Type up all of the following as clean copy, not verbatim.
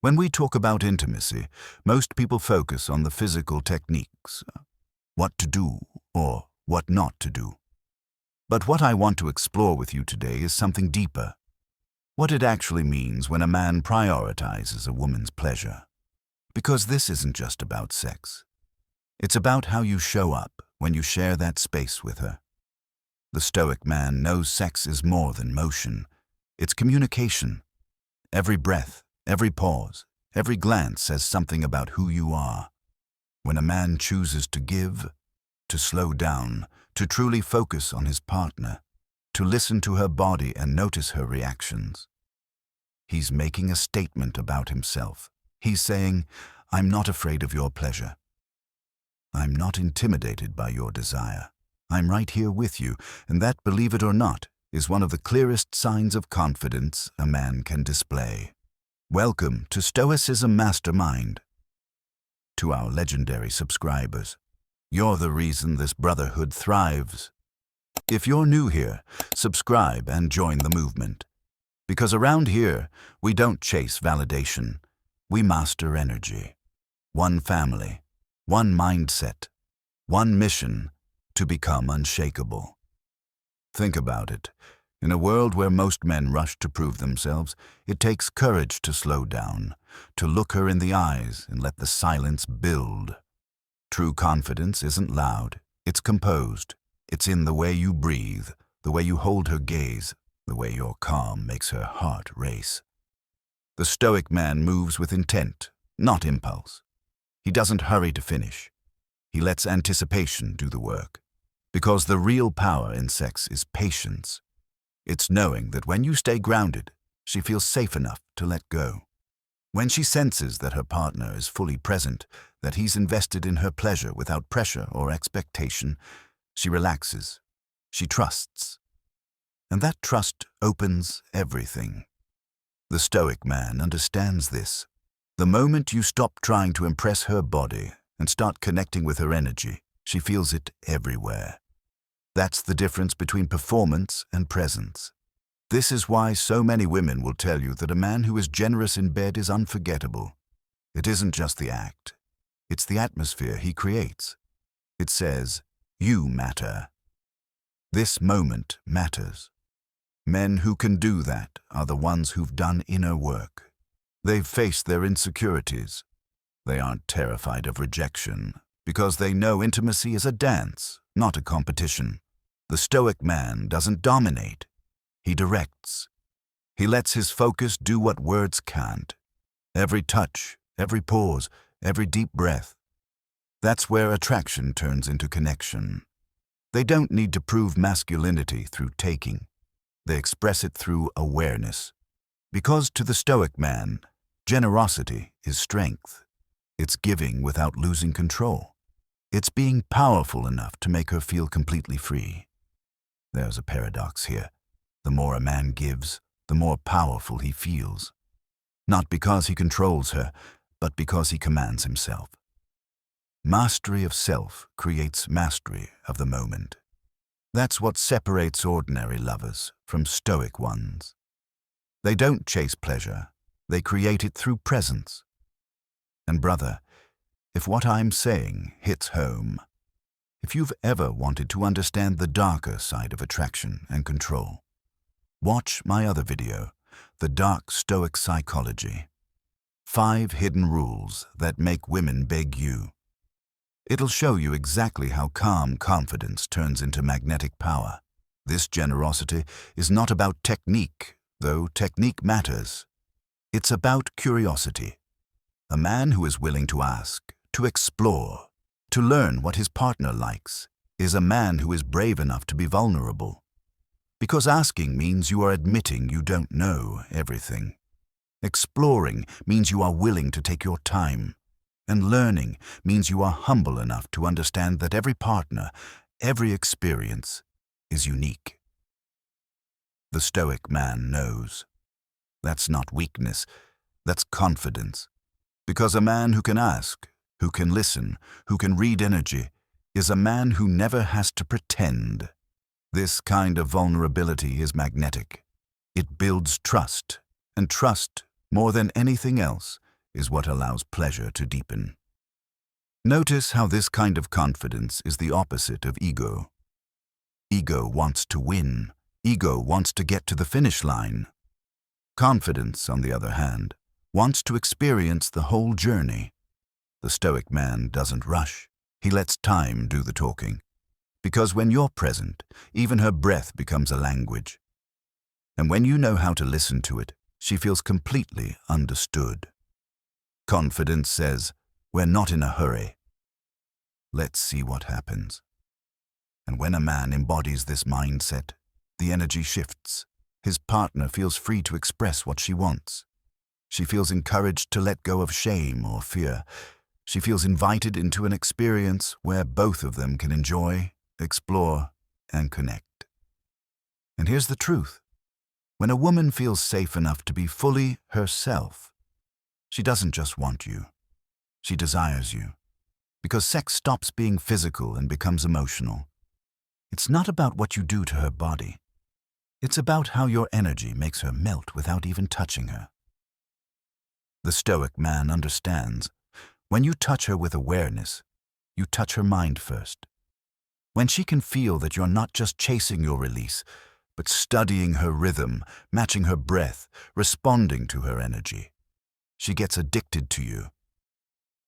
When we talk about intimacy, most people focus on the physical techniques, what to do or what not to do. But what I want to explore with you today is something deeper. What it actually means when a man prioritizes a woman's pleasure. Because this isn't just about sex. It's about how you show up when you share that space with her. The Stoic man knows sex is more than motion. It's communication. Every breath, every pause, every glance says something about who you are. When a man chooses to give, to slow down, to truly focus on his partner, to listen to her body and notice her reactions, he's making a statement about himself. He's saying, I'm not afraid of your pleasure. I'm not intimidated by your desire. I'm right here with you, and that, believe it or not, is one of the clearest signs of confidence a man can display. Welcome to Stoicism Mastermind. To our legendary subscribers, you're the reason this brotherhood thrives. If you're new here, subscribe and join the movement. Because around here, we don't chase validation. We master energy. One family, one mindset, one mission to become unshakable. Think about it. In a world where most men rush to prove themselves, it takes courage to slow down, to look her in the eyes and let the silence build. True confidence isn't loud, it's composed. It's in the way you breathe, the way you hold her gaze, the way your calm makes her heart race. The Stoic man moves with intent, not impulse. He doesn't hurry to finish. He lets anticipation do the work. Because the real power in sex is patience. It's knowing that when you stay grounded, she feels safe enough to let go. When she senses that her partner is fully present, that he's invested in her pleasure without pressure or expectation, she relaxes. She trusts. And that trust opens everything. The Stoic man understands this. The moment you stop trying to impress her body and start connecting with her energy, she feels it everywhere. That's the difference between performance and presence. This is why so many women will tell you that a man who is generous in bed is unforgettable. It isn't just the act. It's the atmosphere he creates. It says, you matter. This moment matters. Men who can do that are the ones who've done inner work. They've faced their insecurities. They aren't terrified of rejection because they know intimacy is a dance, not a competition. The Stoic man doesn't dominate. He directs. He lets his focus do what words can't. Every touch, every pause, every deep breath. That's where attraction turns into connection. They don't need to prove masculinity through taking. They express it through awareness. Because to the Stoic man, generosity is strength. It's giving without losing control. It's being powerful enough to make her feel completely free. There's a paradox here. The more a man gives, the more powerful he feels. Not because he controls her, but because he commands himself. Mastery of self creates mastery of the moment. That's what separates ordinary lovers from Stoic ones. They don't chase pleasure, they create it through presence. And brother, if what I'm saying hits home, if you've ever wanted to understand the darker side of attraction and control, watch my other video, The Dark Stoic Psychology. 5 hidden rules that make women beg you. It'll show you exactly how calm confidence turns into magnetic power. This generosity is not about technique, though technique matters. It's about curiosity. A man who is willing to ask, to explore, to learn what his partner likes, is a man who is brave enough to be vulnerable. Because asking means you are admitting you don't know everything. Exploring means you are willing to take your time. And learning means you are humble enough to understand that every partner, every experience, is unique. The Stoic man knows. That's not weakness, that's confidence. Because a man who can ask, who can listen, who can read energy, is a man who never has to pretend. This kind of vulnerability is magnetic. It builds trust, and trust, more than anything else, is what allows pleasure to deepen. Notice how this kind of confidence is the opposite of ego. Ego wants to win. Ego wants to get to the finish line. Confidence, on the other hand, wants to experience the whole journey. The Stoic man doesn't rush. He lets time do the talking. Because when you're present, even her breath becomes a language. And when you know how to listen to it, she feels completely understood. Confidence says, "We're not in a hurry. Let's see what happens." And when a man embodies this mindset, the energy shifts. His partner feels free to express what she wants. She feels encouraged to let go of shame or fear. She feels invited into an experience where both of them can enjoy, explore, and connect. And here's the truth. When a woman feels safe enough to be fully herself, she doesn't just want you. She desires you. Because sex stops being physical and becomes emotional. It's not about what you do to her body. It's about how your energy makes her melt without even touching her. The Stoic man understands. When you touch her with awareness, you touch her mind first. When she can feel that you're not just chasing your release, but studying her rhythm, matching her breath, responding to her energy, she gets addicted to you.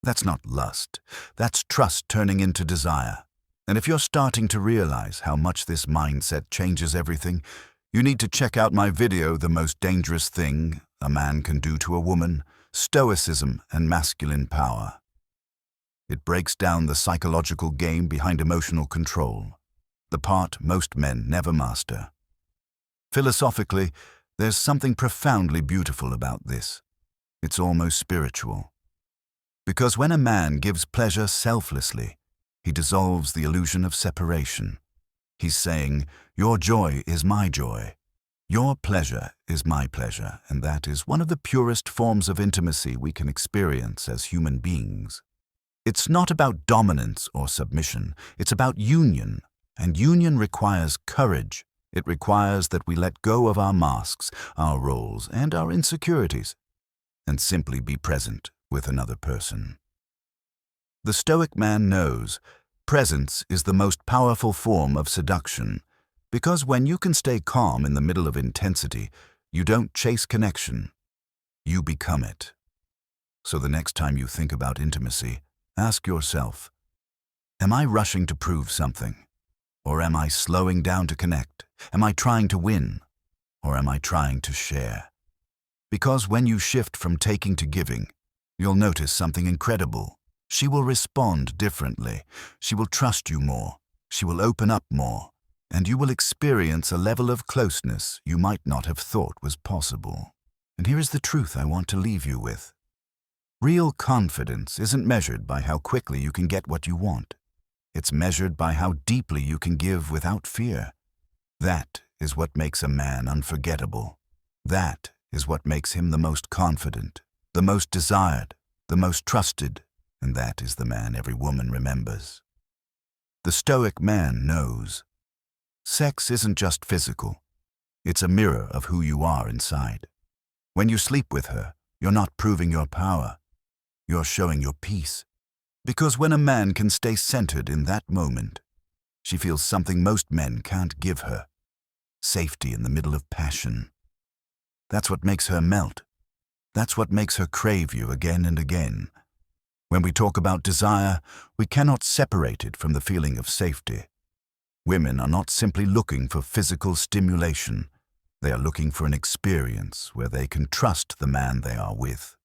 That's not lust. That's trust turning into desire. And if you're starting to realize how much this mindset changes everything, you need to check out my video, The Most Dangerous Thing a Man Can Do to a Woman, Stoicism and Masculine Power. It breaks down the psychological game behind emotional control, the part most men never master. Philosophically, there's something profoundly beautiful about this. It's almost spiritual. Because when a man gives pleasure selflessly, he dissolves the illusion of separation. He's saying, "Your joy is my joy. Your pleasure is my pleasure," and that is one of the purest forms of intimacy we can experience as human beings. It's not about dominance or submission. It's about union, and union requires courage. It requires that we let go of our masks, our roles, and our insecurities, and simply be present with another person. The Stoic man knows presence is the most powerful form of seduction, because when you can stay calm in the middle of intensity, you don't chase connection, you become it. So the next time you think about intimacy, ask yourself, am I rushing to prove something? Or am I slowing down to connect? Am I trying to win? Or am I trying to share? Because when you shift from taking to giving, you'll notice something incredible. She will respond differently. She will trust you more. She will open up more. And you will experience a level of closeness you might not have thought was possible. And here is the truth I want to leave you with. Real confidence isn't measured by how quickly you can get what you want. It's measured by how deeply you can give without fear. That is what makes a man unforgettable. That is what makes him the most confident, the most desired, the most trusted, and that is the man every woman remembers. The Stoic man knows. Sex isn't just physical. It's a mirror of who you are inside. When you sleep with her, you're not proving your power. You're showing your peace. Because when a man can stay centered in that moment, she feels something most men can't give her. Safety in the middle of passion. That's what makes her melt. That's what makes her crave you again and again. When we talk about desire, we cannot separate it from the feeling of safety. Women are not simply looking for physical stimulation. They are looking for an experience where they can trust the man they are with,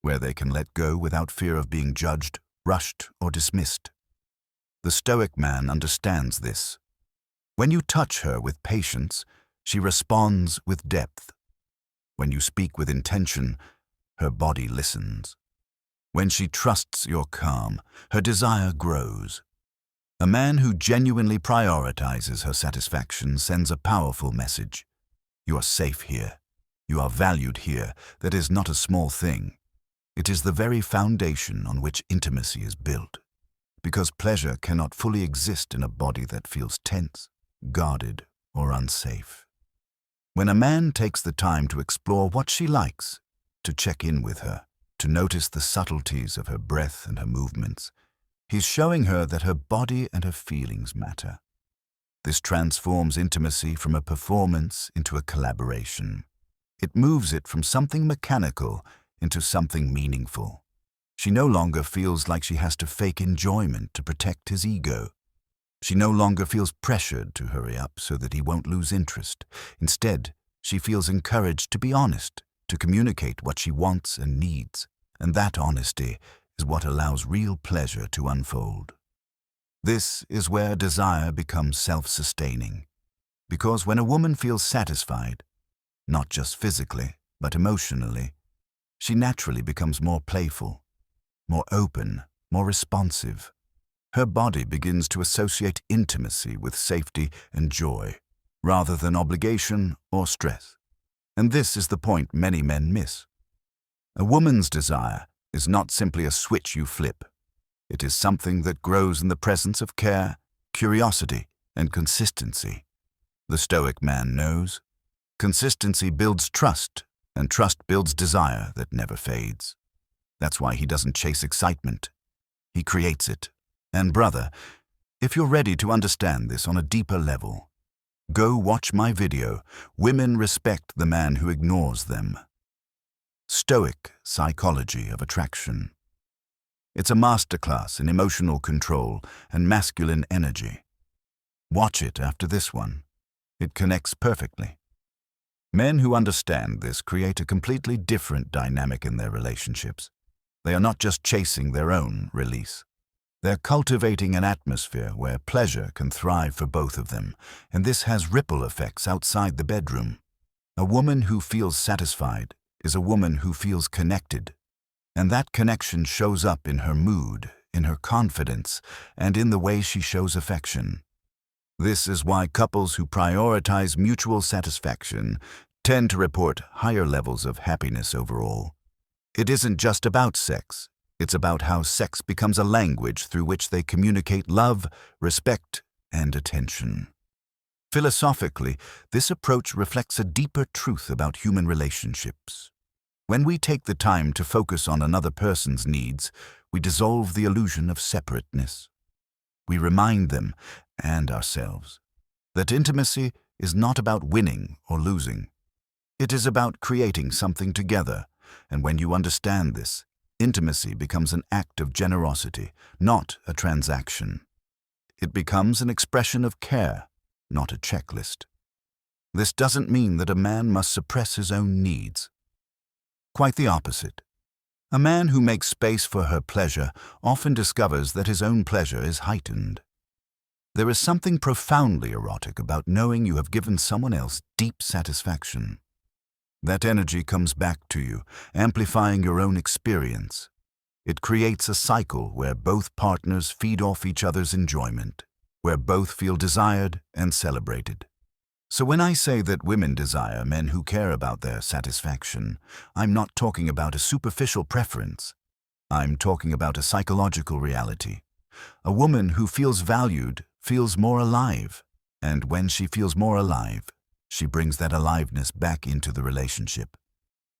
where they can let go without fear of being judged, rushed, or dismissed. The Stoic man understands this. When you touch her with patience, she responds with depth. When you speak with intention, her body listens. When she trusts your calm, her desire grows. A man who genuinely prioritizes her satisfaction sends a powerful message. You are safe here. You are valued here. That is not a small thing. It is the very foundation on which intimacy is built. Because pleasure cannot fully exist in a body that feels tense, guarded, or unsafe. When a man takes the time to explore what she likes, to check in with her, to notice the subtleties of her breath and her movements. He's showing her that her body and her feelings matter. This transforms intimacy from a performance into a collaboration. It moves it from something mechanical into something meaningful. She no longer feels like she has to fake enjoyment to protect his ego. She no longer feels pressured to hurry up so that he won't lose interest. Instead, she feels encouraged to be honest, to communicate what she wants and needs, and that honesty is what allows real pleasure to unfold. This is where desire becomes self-sustaining, because when a woman feels satisfied, not just physically, but emotionally, she naturally becomes more playful, more open, more responsive. Her body begins to associate intimacy with safety and joy, rather than obligation or stress. And this is the point many men miss. A woman's desire is not simply a switch you flip. It is something that grows in the presence of care, curiosity, and consistency. The Stoic man knows. Consistency builds trust, and trust builds desire that never fades. That's why he doesn't chase excitement. He creates it. And brother, if you're ready to understand this on a deeper level, go watch my video, Women Respect the Man Who Ignores Them. Stoic Psychology of Attraction. It's a masterclass in emotional control and masculine energy. Watch it after this one. It connects perfectly. Men who understand this create a completely different dynamic in their relationships. They are not just chasing their own release. They're cultivating an atmosphere where pleasure can thrive for both of them, and this has ripple effects outside the bedroom. A woman who feels satisfied is a woman who feels connected, and that connection shows up in her mood, in her confidence, and in the way she shows affection. This is why couples who prioritize mutual satisfaction tend to report higher levels of happiness overall. It isn't just about sex. It's about how sex becomes a language through which they communicate love, respect, and attention. Philosophically, this approach reflects a deeper truth about human relationships. When we take the time to focus on another person's needs, we dissolve the illusion of separateness. We remind them, and ourselves, that intimacy is not about winning or losing. It is about creating something together, and when you understand this, intimacy becomes an act of generosity, not a transaction. It becomes an expression of care, not a checklist. This doesn't mean that a man must suppress his own needs. Quite the opposite. A man who makes space for her pleasure often discovers that his own pleasure is heightened. There is something profoundly erotic about knowing you have given someone else deep satisfaction. That energy comes back to you, amplifying your own experience. It creates a cycle where both partners feed off each other's enjoyment, where both feel desired and celebrated. So when I say that women desire men who care about their satisfaction, I'm not talking about a superficial preference. I'm talking about a psychological reality. A woman who feels valued feels more alive, and when she feels more alive, she brings that aliveness back into the relationship.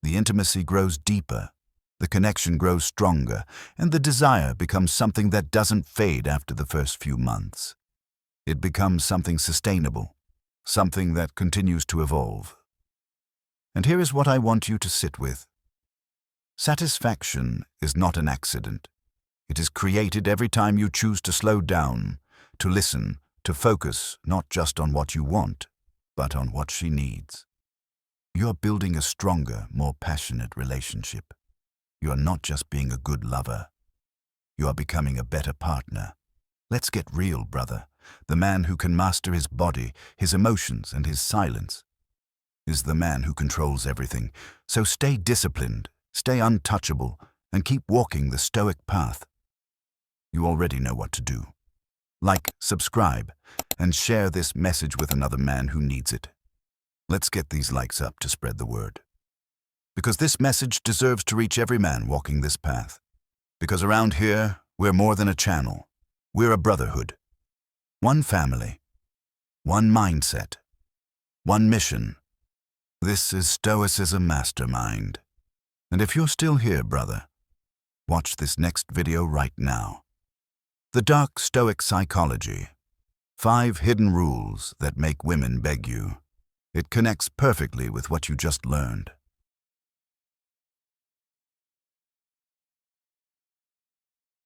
The intimacy grows deeper, the connection grows stronger, and the desire becomes something that doesn't fade after the first few months. It becomes something sustainable, something that continues to evolve. And here is what I want you to sit with. Satisfaction is not an accident. It is created every time you choose to slow down, to listen, to focus not just on what you want, but on what she needs. You're building a stronger, more passionate relationship. You are not just being a good lover. You are becoming a better partner. Let's get real, brother. The man who can master his body, his emotions, and his silence is the man who controls everything. So stay disciplined, stay untouchable, and keep walking the Stoic path. You already know what to do. Like, subscribe, and share this message with another man who needs it. Let's get these likes up to spread the word. Because this message deserves to reach every man walking this path. Because around here, we're more than a channel. We're a brotherhood. One family. One mindset. One mission. This is Stoicism Mastermind. And if you're still here, brother, Watch this next video right now. The Dark Stoic Psychology. 5 hidden rules that make women beg you. It connects perfectly with what you just learned.